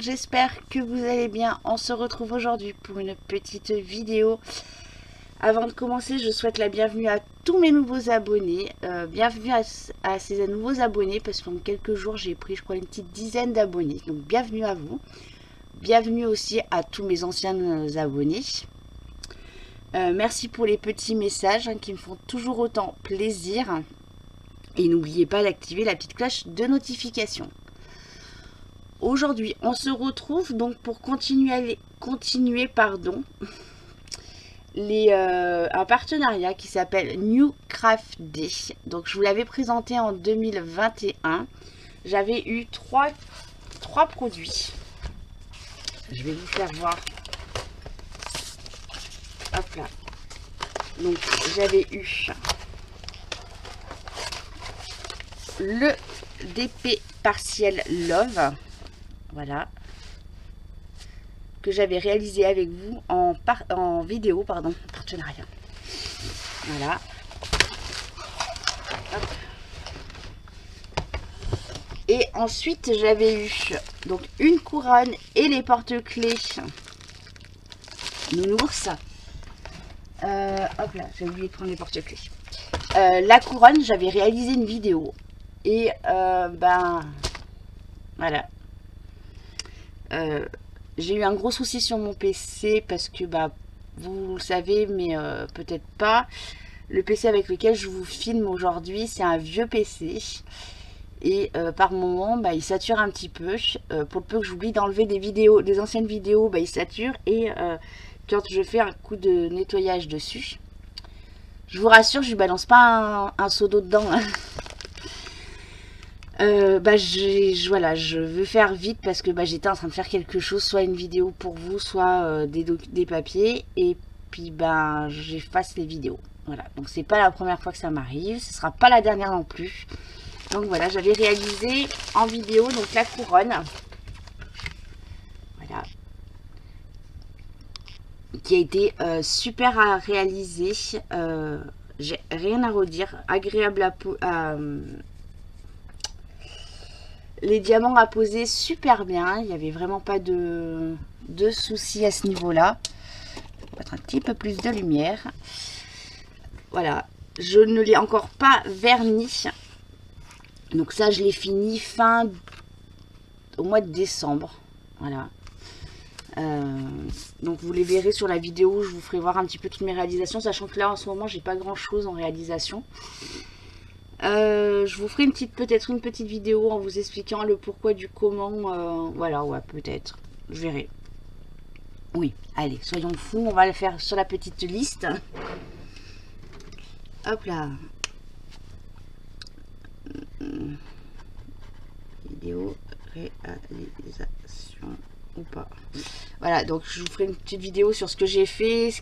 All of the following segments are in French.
j'espère que vous allez bien. On se retrouve aujourd'hui pour une petite vidéo. Avant de commencer, je souhaite la bienvenue à tous mes nouveaux abonnés. Bienvenue à ces nouveaux abonnés parce qu'en quelques jours, j'ai pris, je crois, une petite dizaine d'abonnés. Donc, bienvenue à vous. Bienvenue aussi à tous mes anciens abonnés. Merci pour les petits messages qui me font toujours autant plaisir. Et n'oubliez pas d'activer la petite cloche de notification. Aujourd'hui, on se retrouve donc pour continuer un partenariat qui s'appelle New Craft Day. Donc, je vous l'avais présenté en 2021. J'avais eu trois produits. Je vais vous faire voir. Hop là. Donc, j'avais eu le DP Partiel Love. Voilà. Que j'avais réalisé avec vous en vidéo, partenariat. Voilà. Hop. Et ensuite, j'avais eu donc une couronne et les porte-clés Nounours. Hop là, j'ai oublié de prendre les porte-clés. La couronne, j'avais réalisé une vidéo. Et voilà. J'ai eu un gros souci sur mon PC parce que vous le savez, mais peut-être pas. Le PC avec lequel je vous filme aujourd'hui, c'est un vieux PC. Et par moment, il sature un petit peu. Pour le peu que j'oublie d'enlever des anciennes vidéos, il sature. Et quand je fais un coup de nettoyage dessus, je vous rassure, je ne balance pas un seau d'eau dedans. Voilà, je veux faire vite parce que j'étais en train de faire quelque chose, soit une vidéo pour vous, soit des papiers, et puis j'efface les vidéos. Voilà, donc c'est pas la première fois que ça m'arrive, ce sera pas la dernière non plus. Donc voilà, j'avais réalisé en vidéo donc la couronne, voilà, qui a été super à réaliser. J'ai rien à redire, agréable à les diamants à poser super bien. Il n'y avait vraiment pas de soucis à ce niveau-là. On va mettre un petit peu plus de lumière. Voilà. Je ne l'ai encore pas verni. Donc ça, je l'ai fini au mois de décembre. Voilà. Donc vous les verrez sur la vidéo. Je vous ferai voir un petit peu toutes mes réalisations. Sachant que là, en ce moment, j'ai pas grand-chose en réalisation. Je vous ferai peut-être une petite vidéo en vous expliquant le pourquoi du comment. Voilà, ouais, peut-être. Je verrai. Oui, allez, soyons fous. On va le faire sur la petite liste. Hop là. Vidéo réalisation ou pas. Voilà, donc je vous ferai une petite vidéo sur ce que j'ai fait, ce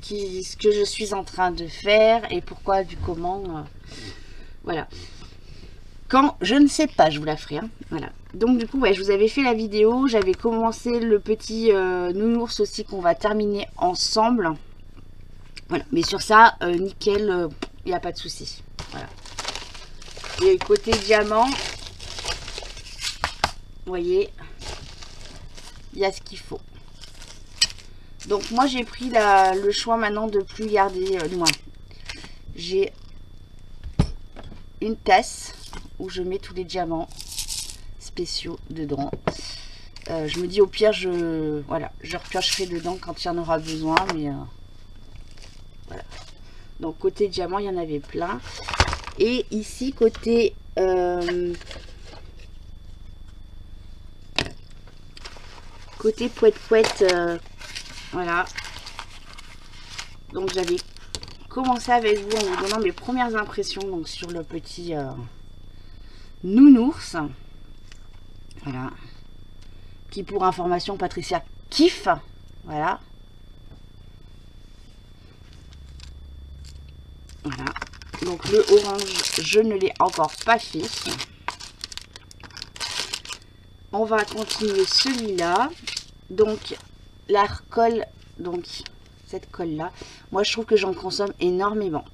que je suis en train de faire et pourquoi du comment. Voilà. Quand je ne sais pas, je vous la ferai. Voilà. Donc du coup, ouais, je vous avais fait la vidéo. J'avais commencé le petit nounours aussi qu'on va terminer ensemble. Voilà. Mais sur ça, nickel, il n'y a pas de souci. Voilà. Et côté diamant, vous voyez, il y a ce qu'il faut. Donc moi, j'ai pris le choix maintenant de plus garder, du moins. J'ai une tasse où je mets tous les diamants spéciaux dedans. Je me dis au pire, je repiocherai dedans quand il y en aura besoin. Mais voilà. Donc côté diamant, il y en avait plein. Et ici, côté poète, voilà. Donc j'avais commencer avec vous en vous donnant mes premières impressions donc sur le petit nounours, voilà, qui pour information Patricia kiffe, voilà, donc le orange je ne l'ai encore pas fait. On va continuer celui-là, donc la colle, donc cette colle là, moi je trouve que j'en consomme énormément.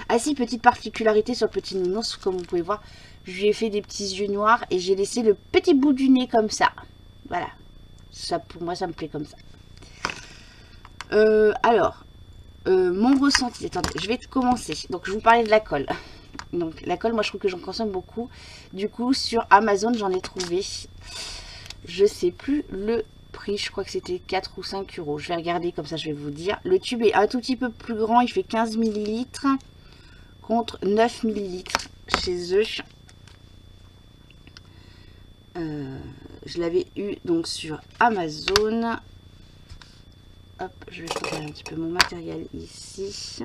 Ah si, petite particularité sur le petit nounours, comme vous pouvez voir, je lui ai fait des petits yeux noirs et j'ai laissé le petit bout du nez comme ça. Voilà. Ça, pour moi, ça me plaît comme ça. Alors, mon ressenti. Attendez, je vais commencer. Donc, je vous parlais de la colle. Donc, la colle, moi, je trouve que j'en consomme beaucoup. Du coup, sur Amazon, j'en ai trouvé. Je sais plus le prix. Je crois que c'était 4 ou 5 euros. Je vais regarder, comme ça, je vais vous dire. Le tube est un tout petit peu plus grand. Il fait 15 millilitres contre 9 millilitres chez eux. Je l'avais eu donc sur Amazon. Hop, je vais préparer un petit peu mon matériel ici.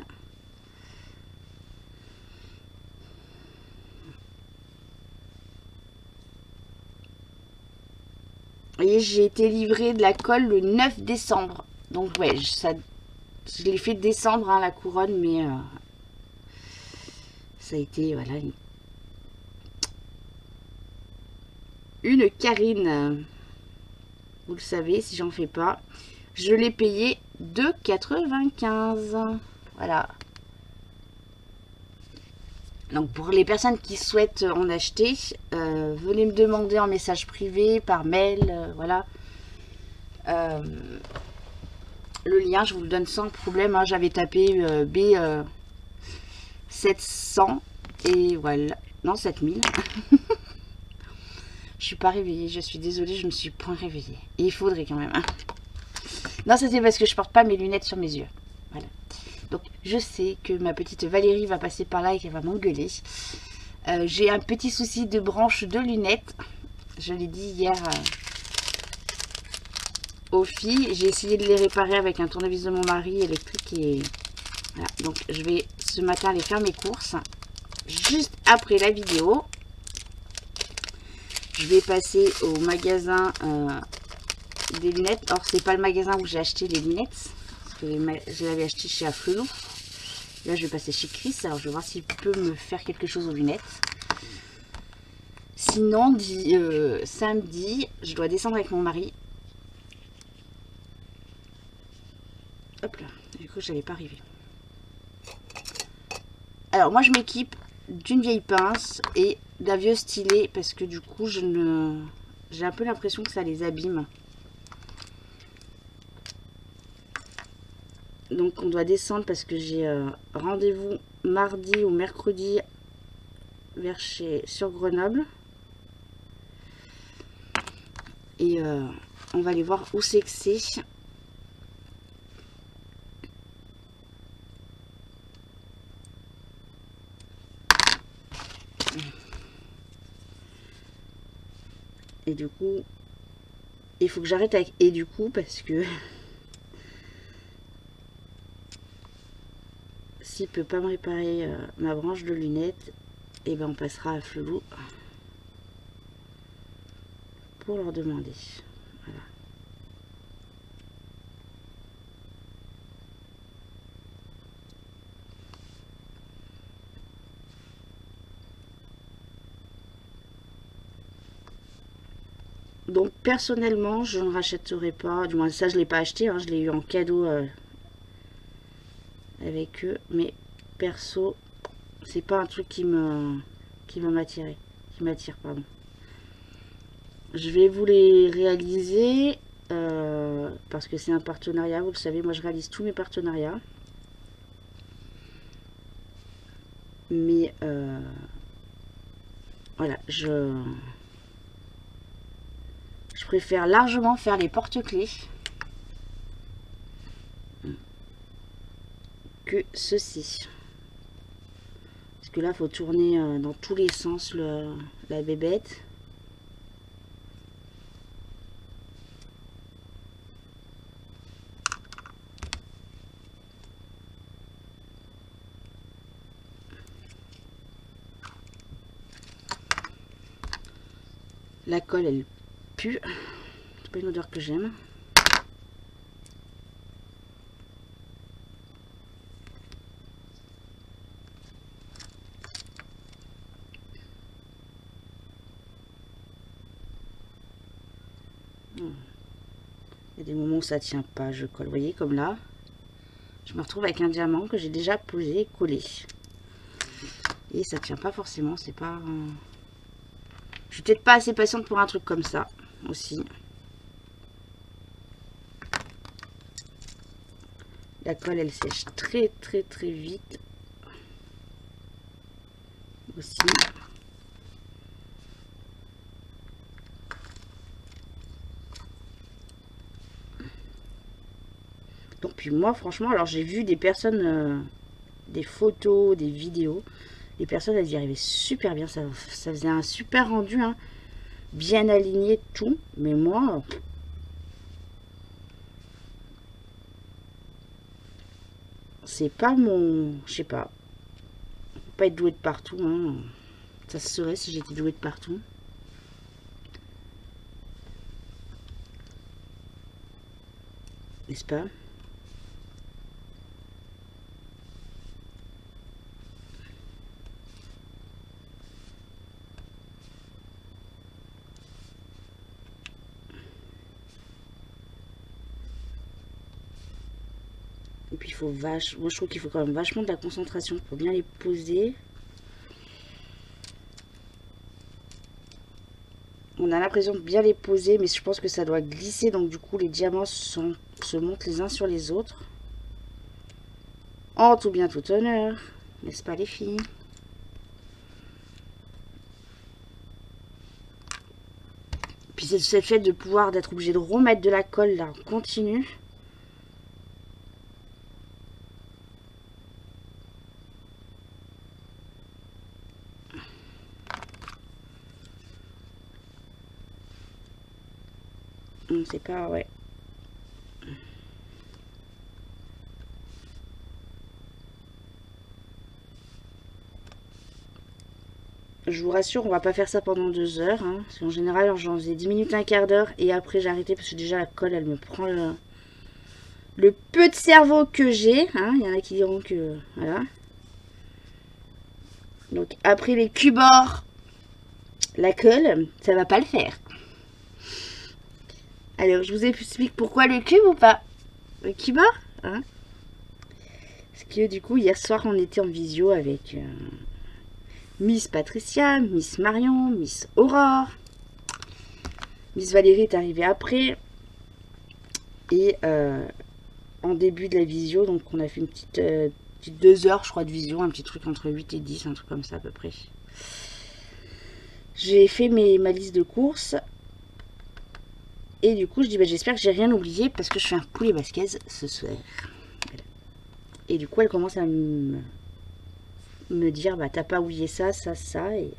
Et j'ai été livrée de la colle le 9 décembre. Donc ouais, je l'ai fait décembre hein, la couronne, mais ça a été voilà une carine. Vous le savez, si j'en fais pas. Je l'ai payé 2,95 €. Voilà. Donc pour les personnes qui souhaitent en acheter, venez me demander en message privé, par mail, voilà. Le lien, je vous le donne sans problème. Hein. J'avais tapé B700 et voilà. Non, 7000. Je suis pas réveillée, je suis désolée, je me suis point réveillée. Et il faudrait quand même. Hein. Non, ça c'est parce que je porte pas mes lunettes sur mes yeux. Voilà. Donc je sais que ma petite Valérie va passer par là et qu'elle va m'engueuler. J'ai un petit souci de branche de lunettes. Je l'ai dit hier aux filles. J'ai essayé de les réparer avec un tournevis de mon mari électrique. Et voilà. Donc je vais ce matin aller faire mes courses. Juste après la vidéo. Je vais passer au magasin des lunettes. Or, c'est pas le magasin où j'ai acheté les lunettes. Parce que je l'avais acheté chez Afflelou. Là, je vais passer chez Chris. Alors, je vais voir s'il peut me faire quelque chose aux lunettes. Sinon, samedi, je dois descendre avec mon mari. Hop là. Du coup, j'allais pas arriver. Alors, moi, je m'équipe d'une vieille pince et d'un vieux stylet parce que du coup j'ai un peu l'impression que ça les abîme. Donc on doit descendre parce que j'ai rendez-vous mardi ou mercredi sur Grenoble et on va aller voir où c'est que c'est. Et du coup, il faut que j'arrête avec et du coup parce que s'il peut pas me réparer ma branche de lunettes, et ben on passera à Afflelou pour leur demander. Voilà. Donc personnellement, je ne rachèterai pas, du moins ça je ne l'ai pas acheté, hein, je l'ai eu en cadeau avec eux, mais perso, c'est pas un truc qui va m'attirer, qui m'attire, pardon. Je vais vous les réaliser parce que c'est un partenariat, vous le savez, moi je réalise tous mes partenariats. Mais voilà, je préfère largement faire les porte-clés que ceci. Parce que là, il faut tourner dans tous les sens la bébête. La colle, elle pue. C'est pas une odeur que j'aime. Il y a des moments où ça tient pas, je colle. Vous voyez, comme là, je me retrouve avec un diamant que j'ai déjà posé et collé. Et ça tient pas forcément, c'est pas... Je suis peut-être pas assez patiente pour un truc comme ça, aussi. La colle, elle sèche très vite. Aussi. Donc puis moi franchement, alors j'ai vu des personnes, des photos, des vidéos, les personnes elles y arrivaient super bien, ça faisait un super rendu, hein, bien aligné tout, mais moi c'est pas mon, je sais pas, faut pas être doué de partout, hein. Ça se serait si j'étais douée de partout, n'est-ce pas? Et puis il faut moi je trouve qu'il faut quand même vachement de la concentration pour bien les poser. On a l'impression de bien les poser, mais je pense que ça doit glisser, donc du coup les diamants se montent les uns sur les autres. En tout bien tout honneur, n'est-ce pas les filles? Puis c'est le fait de pouvoir d'être obligé de remettre de la colle là en continu. C'est pas, ouais. Je vous rassure, on va pas faire ça pendant 2 heures. Hein, parce qu'en général, j'en faisais 10 minutes, un quart d'heure. Et après, j'ai arrêté parce que déjà, la colle, elle me prend le peu de cerveau que j'ai. Hein, il y en a qui diront que... Voilà. Donc, après les cubors, la colle, ça va pas le faire. Alors, je vous explique pourquoi le cube ou pas? Le cubord, hein? Parce que du coup, hier soir, on était en visio avec Miss Patricia, Miss Marion, Miss Aurore. Miss Valérie est arrivée après. Et en début de la visio, donc on a fait une petite 2 heures, je crois, de visio, un petit truc entre 8 et 10, un truc comme ça à peu près. J'ai fait ma liste de courses. Et du coup, je dis, bah, j'espère que j'ai rien oublié parce que je fais un poulet basquez ce soir. Voilà. Et du coup, elle commence à me dire, bah, t'as pas oublié ça, ça, ça. Et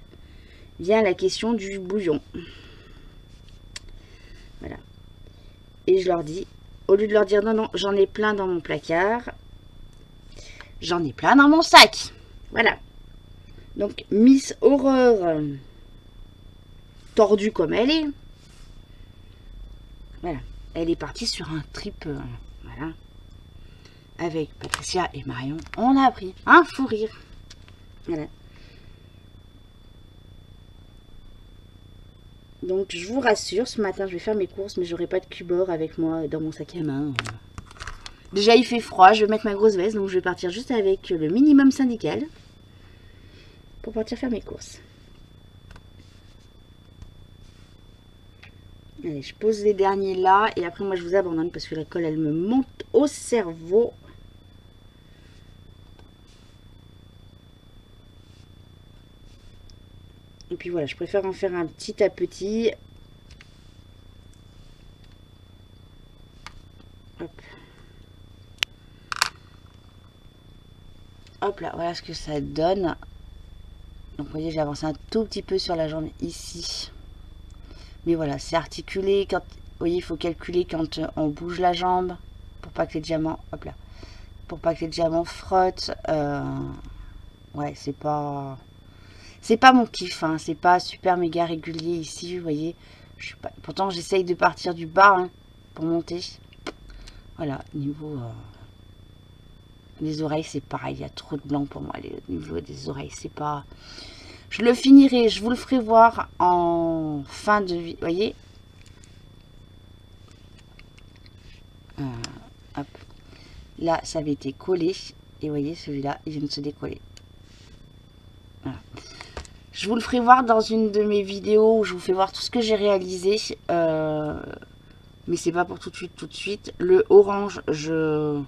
vient la question du bouillon. Voilà. Et je leur dis, au lieu de leur dire, non, non, j'en ai plein dans mon placard, j'en ai plein dans mon sac. Voilà. Donc, Miss Horreur, tordue comme elle est, voilà. Elle est partie sur un trip, voilà. Avec Patricia et Marion, on a appris un fou rire. Voilà. Donc, je vous rassure, ce matin, je vais faire mes courses, mais j'aurai pas de cubord avec moi dans mon sac à main. Déjà, il fait froid, je vais mettre ma grosse veste, donc je vais partir juste avec le minimum syndical pour partir faire mes courses. Allez, je pose les derniers là, et après, moi, je vous abandonne parce que la colle, elle me monte au cerveau. Et puis voilà, je préfère en faire un petit à petit. Hop. Hop là, voilà ce que ça donne. Donc vous voyez, j'ai avancé un tout petit peu sur la jambe ici. Mais voilà, c'est articulé. Quand, vous voyez, il faut calculer quand on bouge la jambe pour pas que les diamants, hop là, pour pas que les diamants frottent. Ouais, c'est pas mon kiff, hein, c'est pas super méga régulier ici, vous voyez. Je suis pas, pourtant, j'essaye de partir du bas, hein, pour monter. Voilà, niveau les oreilles, c'est pareil, il y a trop de blanc pour moi. Au niveau des oreilles, c'est pas... Je le finirai, je vous le ferai voir en fin de vie, vous voyez. Hop. Là, ça avait été collé. Et vous voyez, celui-là, il vient de se décoller. Voilà. Je vous le ferai voir dans une de mes vidéos où je vous fais voir tout ce que j'ai réalisé. Mais c'est pas pour tout de suite, tout de suite. Le orange, je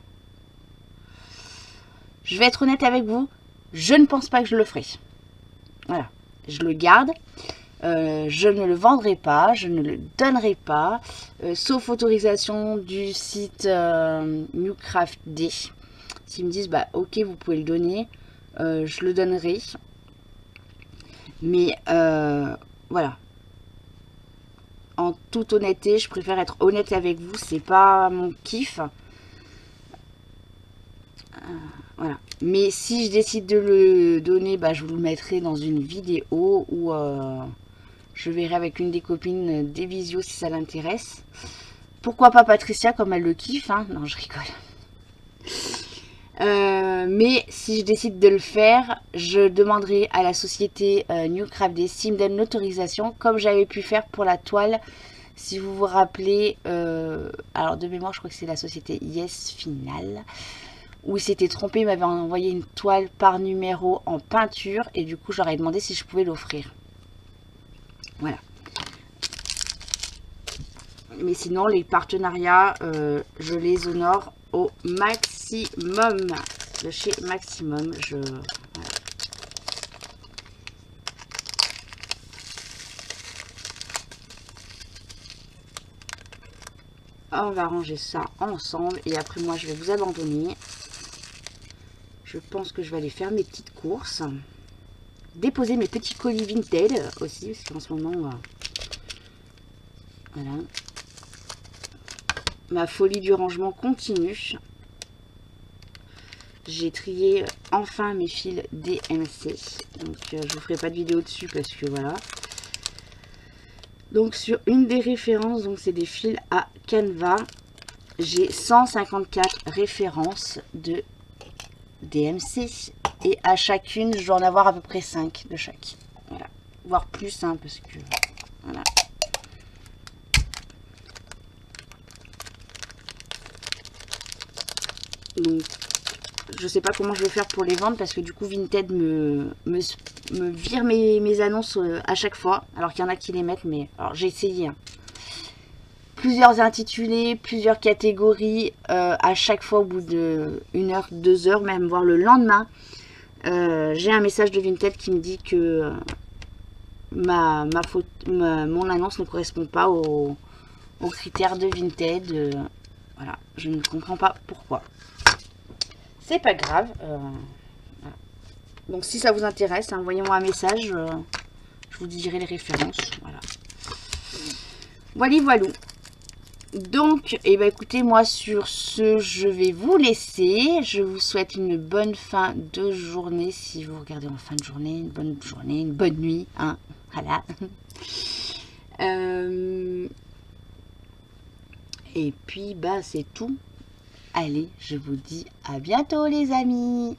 Je vais être honnête avec vous, je ne pense pas que je le ferai. Voilà, je le garde. Je ne le vendrai pas, je ne le donnerai pas, sauf autorisation du site NewCraftD. S'ils me disent, bah ok, vous pouvez le donner, je le donnerai. Mais voilà. En toute honnêteté, je préfère être honnête avec vous, c'est pas mon kiff. Voilà. Mais si je décide de le donner, bah, je vous le mettrai dans une vidéo où je verrai avec une des copines des visios si ça l'intéresse. Pourquoi pas Patricia comme elle le kiffe, hein. Non, je rigole. Mais si je décide de le faire, je demanderai à la société NewCraftD s'ils me donnent l'autorisation, comme j'avais pu faire pour la toile. Si vous vous rappelez, alors de mémoire, je crois que c'est la société Yes Final, où il s'était trompé, il m'avait envoyé une toile par numéro en peinture, et du coup, j'aurais demandé si je pouvais l'offrir. Voilà. Mais sinon, les partenariats, je les honore au maximum. De chez Maximum, voilà. On va ranger ça ensemble et après moi je vais vous abandonner. Je pense que je vais aller faire mes petites courses. Déposer mes petits colis Vinted aussi, parce qu'en ce moment, voilà. Ma folie du rangement continue. J'ai trié enfin mes fils DMC. Donc je vous ferai pas de vidéo dessus parce que voilà. Donc sur une des références, donc c'est des fils à Canva. J'ai 154 références de DMC. Et à chacune, je dois en avoir à peu près 5 de chaque. Voilà. Voire plus, hein, parce que... Voilà. Donc, je sais pas comment je vais faire pour les vendre, parce que du coup, Vinted me vire mes annonces à chaque fois. Alors qu'il y en a qui les mettent, mais... Alors, j'ai essayé, hein. Plusieurs intitulés, plusieurs catégories, à chaque fois au bout de 1 heure, 2 heures, même voire le lendemain. J'ai un message de Vinted qui me dit que mon annonce ne correspond pas aux critères de Vinted. Voilà, je ne comprends pas pourquoi. C'est pas grave. Voilà. Donc si ça vous intéresse, envoyez-moi un message. Je vous dirai les références. Voilà. Voilà. Donc, eh ben, écoutez, moi sur ce, je vais vous laisser. Je vous souhaite une bonne fin de journée. Si vous regardez en fin de journée, une bonne nuit. Hein, voilà. Et puis, bah, c'est tout. Allez, je vous dis à bientôt les amis.